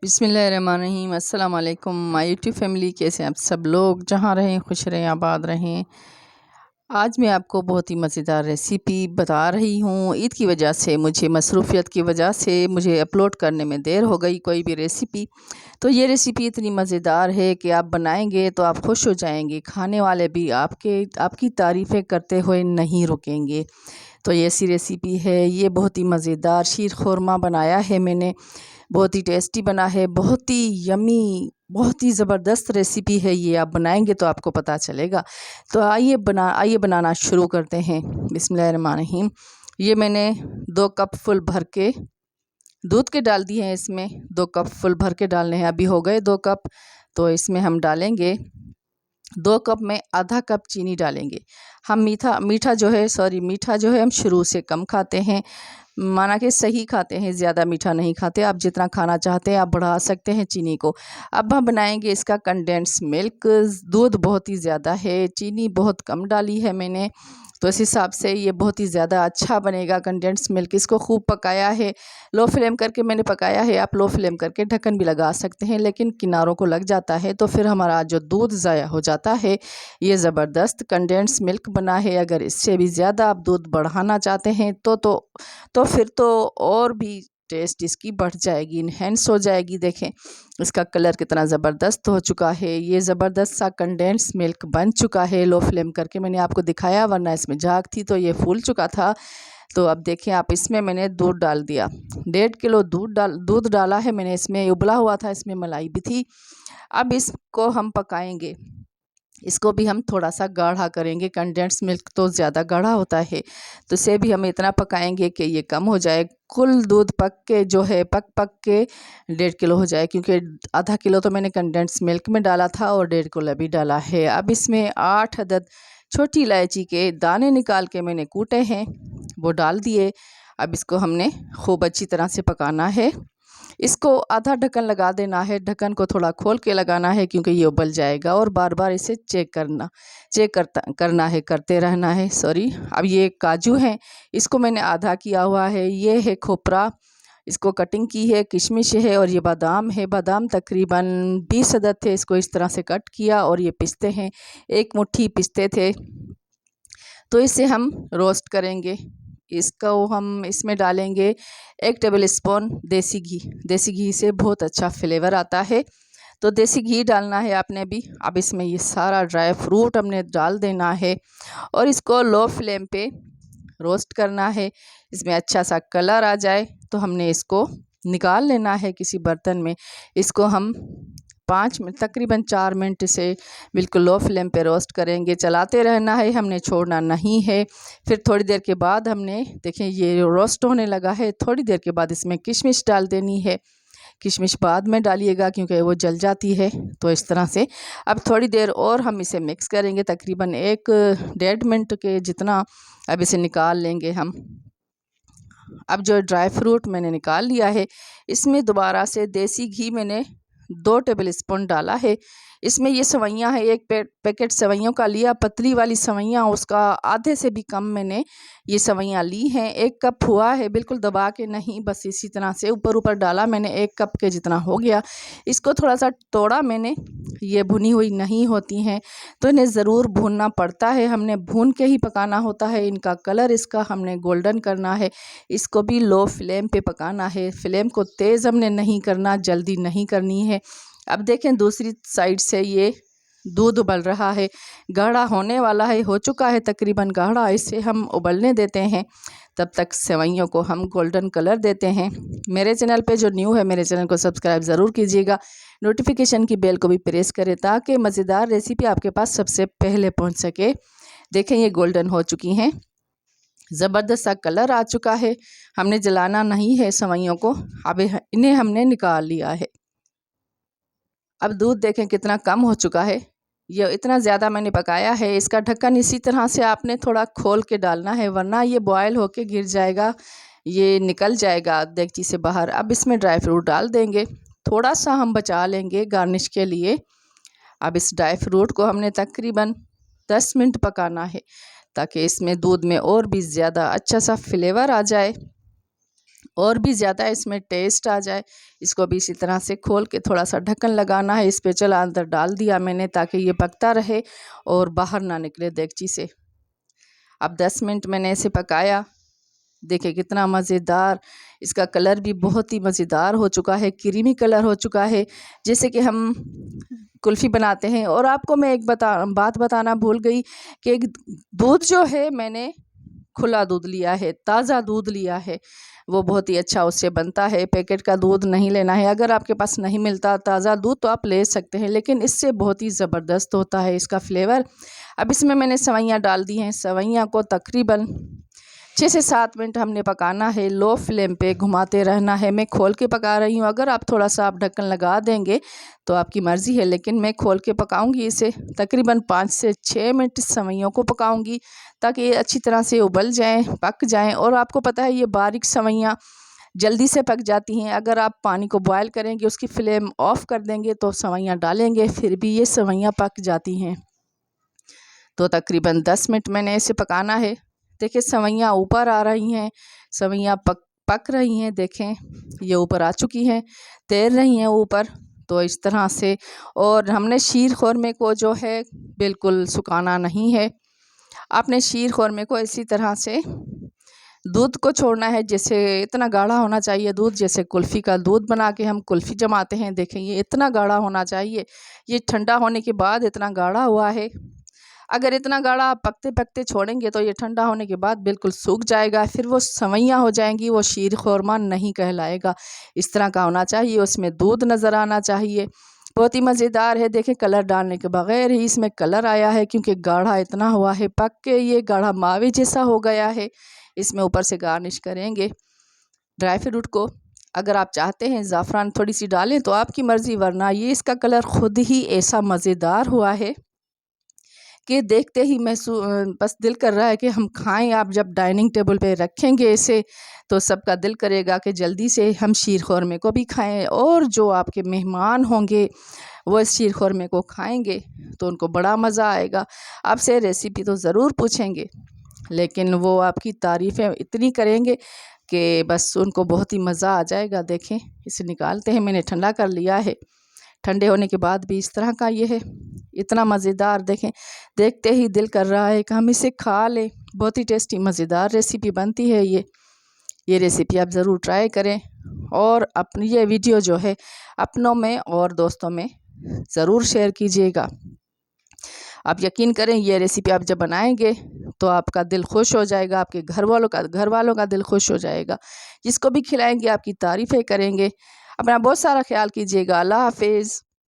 बिस्मिल्लाहिर्रहमानिर्रहीम। अस्सलाम वालेकुम माय यूट्यूब फैमिली, कैसे हैं आप सब लोग? जहाँ रहें खुश रहें, आबाद रहें। आज मैं आपको बहुत ही मज़ेदार रेसिपी बता रही हूँ। ईद की वजह से मुझे मसरूफ़ियत की वजह से मुझे अपलोड करने में देर हो गई कोई भी रेसिपी। तो ये रेसिपी इतनी मज़ेदार है कि आप बनाएंगे तो आप खुश हो जाएंगे, खाने वाले भी आपकी तारीफ़ें करते हुए नहीं रुकेंगे। तो ये ऐसी रेसिपी है, ये बहुत ही मज़ेदार शीर खुरमा बनाया है मैंने। बहुत ही टेस्टी बना है, बहुत ही यम्मी, बहुत ही ज़बरदस्त रेसिपी है ये। आप बनाएंगे तो आपको पता चलेगा। तो आइए बनाना शुरू करते हैं। बिस्मिल्लाहिर्रहमानिर्रहीम। ये मैंने 2 कप फुल भर के दूध के डाल दिए हैं इसमें। 2 कप फुल भर के डालने हैं। अभी हो गए 2 कप। तो इसमें हम डालेंगे 2 कप में आधा कप चीनी डालेंगे। हम मीठा जो है हम शुरू से कम खाते हैं, माना कि सही खाते हैं, ज़्यादा मीठा नहीं खाते। आप जितना खाना चाहते हैं आप बढ़ा सकते हैं चीनी को। अब हम बनाएंगे इसका कंडेंस मिल्क। दूध बहुत ही ज़्यादा है, चीनी बहुत कम डाली है मैंने, तो इस हिसाब से ये बहुत ही ज़्यादा अच्छा बनेगा कंडेंस मिल्क। इसको खूब पकाया है, लो फ्लेम करके मैंने पकाया है। आप लो फ्लेम करके ढक्कन भी लगा सकते हैं, लेकिन किनारों को लग जाता है तो फिर हमारा जो दूध ज़ाया हो जाता है। ये ज़बरदस्त कंडेंस मिल्क बना है। अगर इससे भी ज़्यादा आप दूध बढ़ाना चाहते हैं तो फिर तो और भी टेस्ट इसकी बढ़ जाएगी, इन्हेंस हो जाएगी। देखें इसका कलर कितना ज़बरदस्त हो चुका है। ये ज़बरदस्त सा कंडेंस मिल्क बन चुका है। लो फ्लेम करके मैंने आपको दिखाया, वरना इसमें झाग थी तो ये फूल चुका था। तो अब देखें आप, इसमें मैंने दूध डाल दिया। 1.5 किलो दूध डाला है मैंने। इसमें उबला हुआ था, इसमें मलाई भी थी। अब इसको हम पकाएंगे। इसको भी हम थोड़ा सा गाढ़ा करेंगे। कंडेंस मिल्क तो ज़्यादा गाढ़ा होता है, तो इसे भी हम इतना पकाएंगे कि ये कम हो जाए। कुल दूध पक के 1.5 किलो हो जाए, क्योंकि आधा किलो तो मैंने कंडेंस मिल्क में डाला था और 1.5 किलो भी डाला है। अब इसमें 8 अदद छोटी इलायची के दाने निकाल के मैंने कूटे हैं, वो डाल दिए। अब इसको हमने खूब अच्छी तरह से पकाना है। इसको आधा ढक्कन लगा देना है। ढक्कन को थोड़ा खोल के लगाना है, क्योंकि ये उबल जाएगा, और बार बार इसे करते रहना है। अब ये काजू हैं, इसको मैंने आधा किया हुआ है। ये है खोपरा, इसको कटिंग की है। किशमिश है, और ये बादाम है। बादाम तकरीबन 20 अदद थे, इसको इस तरह से कट किया। और ये पिस्ते हैं, 1 मुट्ठी पिस्ते थे। तो इसे हम रोस्ट करेंगे। इसको हम इसमें डालेंगे 1 टेबल स्पून देसी घी। देसी घी से बहुत अच्छा फ्लेवर आता है, तो देसी घी डालना है आपने भी। अब इसमें ये सारा ड्राई फ्रूट हमने डाल देना है, और इसको लो फ्लेम पे रोस्ट करना है। इसमें अच्छा सा कलर आ जाए तो हमने इसको निकाल लेना है किसी बर्तन में। इसको हम 5 मिनट, तकरीबन 4 मिनट से बिल्कुल लो फ्लेम पे रोस्ट करेंगे। चलाते रहना है, हमने छोड़ना नहीं है। फिर थोड़ी देर के बाद हमने, देखें ये रोस्ट होने लगा है। थोड़ी देर के बाद इसमें किशमिश डाल देनी है। किशमिश बाद में डालिएगा, क्योंकि वो जल जाती है। तो इस तरह से अब थोड़ी देर और हम इसे मिक्स करेंगे, तकरीबन 1-1.5 मिनट के जितना। अब इसे निकाल लेंगे हम। अब जो ड्राई फ्रूट मैंने निकाल लिया है, इसमें दोबारा से देसी घी मैंने 2 टेबल स्पून डाला है। इसमें ये सेवइयाँ है, एक पैकेट सेवइयों का लिया, पतली वाली सेवइयाँ, उसका आधे से भी कम मैंने ये सेवइयाँ ली हैं। 1 कप हुआ है, बिल्कुल दबा के नहीं, बस इसी तरह से ऊपर ऊपर डाला मैंने। 1 कप के जितना हो गया। इसको थोड़ा सा तोड़ा मैंने। ये भुनी हुई नहीं होती हैं, तो इन्हें ज़रूर भूनना पड़ता है। हमने भून के ही पकाना होता है। इनका कलर इसका हमने गोल्डन करना है। इसको भी लो फ्लेम पे पकाना है। फ्लेम को तेज़ हमने नहीं करना, जल्दी नहीं करनी है। अब देखें दूसरी साइड से ये दूध उबल रहा है, गाढ़ा होने वाला है, हो चुका है तकरीबन गाढ़ा। इसे हम उबलने देते हैं। तब तक सेवइयों को हम गोल्डन कलर देते हैं। मेरे चैनल पे जो न्यू है, मेरे चैनल को सब्सक्राइब ज़रूर कीजिएगा। नोटिफिकेशन की बेल को भी प्रेस करें, ताकि मज़ेदार रेसिपी आपके पास सबसे पहले पहुंच सके। देखें ये गोल्डन हो चुकी हैं, ज़बरदस्त सा कलर आ चुका है। हमने जलाना नहीं है सेवइयों को। अब इन्हें हमने निकाल लिया है। अब दूध देखें कितना कम हो चुका है। ये इतना ज़्यादा मैंने पकाया है। इसका ढक्कन इसी तरह से आपने थोड़ा खोल के डालना है, वरना ये बॉयल होके गिर जाएगा, ये निकल जाएगा देगची से बाहर। अब इसमें ड्राई फ्रूट डाल देंगे, थोड़ा सा हम बचा लेंगे गार्निश के लिए। अब इस ड्राई फ्रूट को हमने तकरीबन 10 मिनट पकाना है, ताकि इसमें दूध में और भी ज़्यादा अच्छा सा फ्लेवर आ जाए और भी ज़्यादा इसमें टेस्ट आ जाए। इसको भी इसी तरह से खोल के थोड़ा सा ढक्कन लगाना है। इस पे चला अंदर डाल दिया मैंने ताकि ये पकता रहे और बाहर ना निकले देगची से। अब 10 मिनट मैंने इसे पकाया। देखिए कितना मज़ेदार, इसका कलर भी बहुत ही मज़ेदार हो चुका है, क्रीमी कलर हो चुका है जैसे कि हम कुल्फ़ी बनाते हैं। और आपको मैं एक बात बताना भूल गई कि दूध जो है मैंने खुला दूध लिया है, ताज़ा दूध लिया है, वो बहुत ही अच्छा उससे बनता है। पैकेट का दूध नहीं लेना है। अगर आपके पास नहीं मिलता ताज़ा दूध तो आप ले सकते हैं, लेकिन इससे बहुत ही ज़बरदस्त होता है इसका फ्लेवर। अब इसमें मैंने सेवइयाँ डाल दी हैं। सेवइयाँ को तकरीबन 6 से 7 मिनट हमने पकाना है। लो फ्लेम पे घुमाते रहना है। मैं खोल के पका रही हूँ। अगर आप थोड़ा सा आप ढक्कन लगा देंगे तो आपकी मर्ज़ी है, लेकिन मैं खोल के पकाऊंगी इसे। तकरीबन 5 से 6 मिनट सेवइयों को पकाऊंगी ताकि ये अच्छी तरह से उबल जाएं, पक जाएं। और आपको पता है ये बारीक सेवइयाँ जल्दी से पक जाती हैं। अगर आप पानी को बॉयल करेंगे, उसकी फ्लेम ऑफ़ कर देंगे तो सेवइयाँ डालेंगे, फिर भी ये सेवइयाँ पक जाती हैं। तो तकरीबन 10 मिनट मैंने इसे पकाना है। देखिए सेवइयाँ ऊपर आ रही हैं, सेवइयाँ पक रही हैं। देखें ये ऊपर आ चुकी हैं, तैर रही हैं ऊपर। तो इस तरह से, और हमने शीर खुरमे को जो है बिल्कुल सुखाना नहीं है। आपने शीर खुरमे को इसी तरह से दूध को छोड़ना है। जैसे इतना गाढ़ा होना चाहिए दूध, जैसे कुल्फ़ी का दूध बना के हम कुल्फ़ी जमाते हैं। देखें ये इतना गाढ़ा होना चाहिए। ये ठंडा होने के बाद इतना गाढ़ा हुआ है। अगर इतना गाढ़ा आप पकते पकते छोड़ेंगे तो ये ठंडा होने के बाद बिल्कुल सूख जाएगा, फिर वो सेवइयाँ हो जाएंगी, वो शीर खुरमा नहीं कहलाएगा। इस तरह का होना चाहिए, उसमें दूध नज़र आना चाहिए। बहुत ही मज़ेदार है। देखें कलर डालने के बगैर ही इसमें कलर आया है, क्योंकि गाढ़ा इतना हुआ है, पक के ये गाढ़ा मावे जैसा हो गया है। इसमें ऊपर से गार्निश करेंगे ड्राई फ्रूट को। अगर आप चाहते हैं ज़ाफ़रान थोड़ी सी डालें तो आपकी मर्ज़ी, वरना ये इसका कलर ख़ुद ही ऐसा मज़ेदार हुआ है कि देखते ही बस दिल कर रहा है कि हम खाएं। आप जब डाइनिंग टेबल पे रखेंगे इसे तो सबका दिल करेगा कि जल्दी से हम शीर खुरमे को भी खाएं, और जो आपके मेहमान होंगे वो इस शीर खुरमे को खाएंगे तो उनको बड़ा मज़ा आएगा। आपसे रेसिपी तो ज़रूर पूछेंगे, लेकिन वो आपकी तारीफ़ें इतनी करेंगे कि बस उनको बहुत ही मज़ा आ जाएगा। देखें इसे निकालते हैं, मैंने ठंडा कर लिया है। ठंडे होने के बाद भी इस तरह का ये है, इतना मज़ेदार। देखें देखते ही दिल कर रहा है कि हम इसे खा लें। बहुत ही टेस्टी मज़ेदार रेसिपी बनती है ये रेसिपी आप ज़रूर ट्राई करें, और अपनी ये वीडियो जो है अपनों में और दोस्तों में ज़रूर शेयर कीजिएगा। आप यकीन करें ये रेसिपी आप जब बनाएंगे तो आपका दिल खुश हो जाएगा, आपके घर वालों का दिल खुश हो जाएगा। जिसको भी खिलाएंगे आपकी तारीफ़ें करेंगे। अपना बहुत सारा ख्याल कीजिएगा। अल्लाह हाफिज़।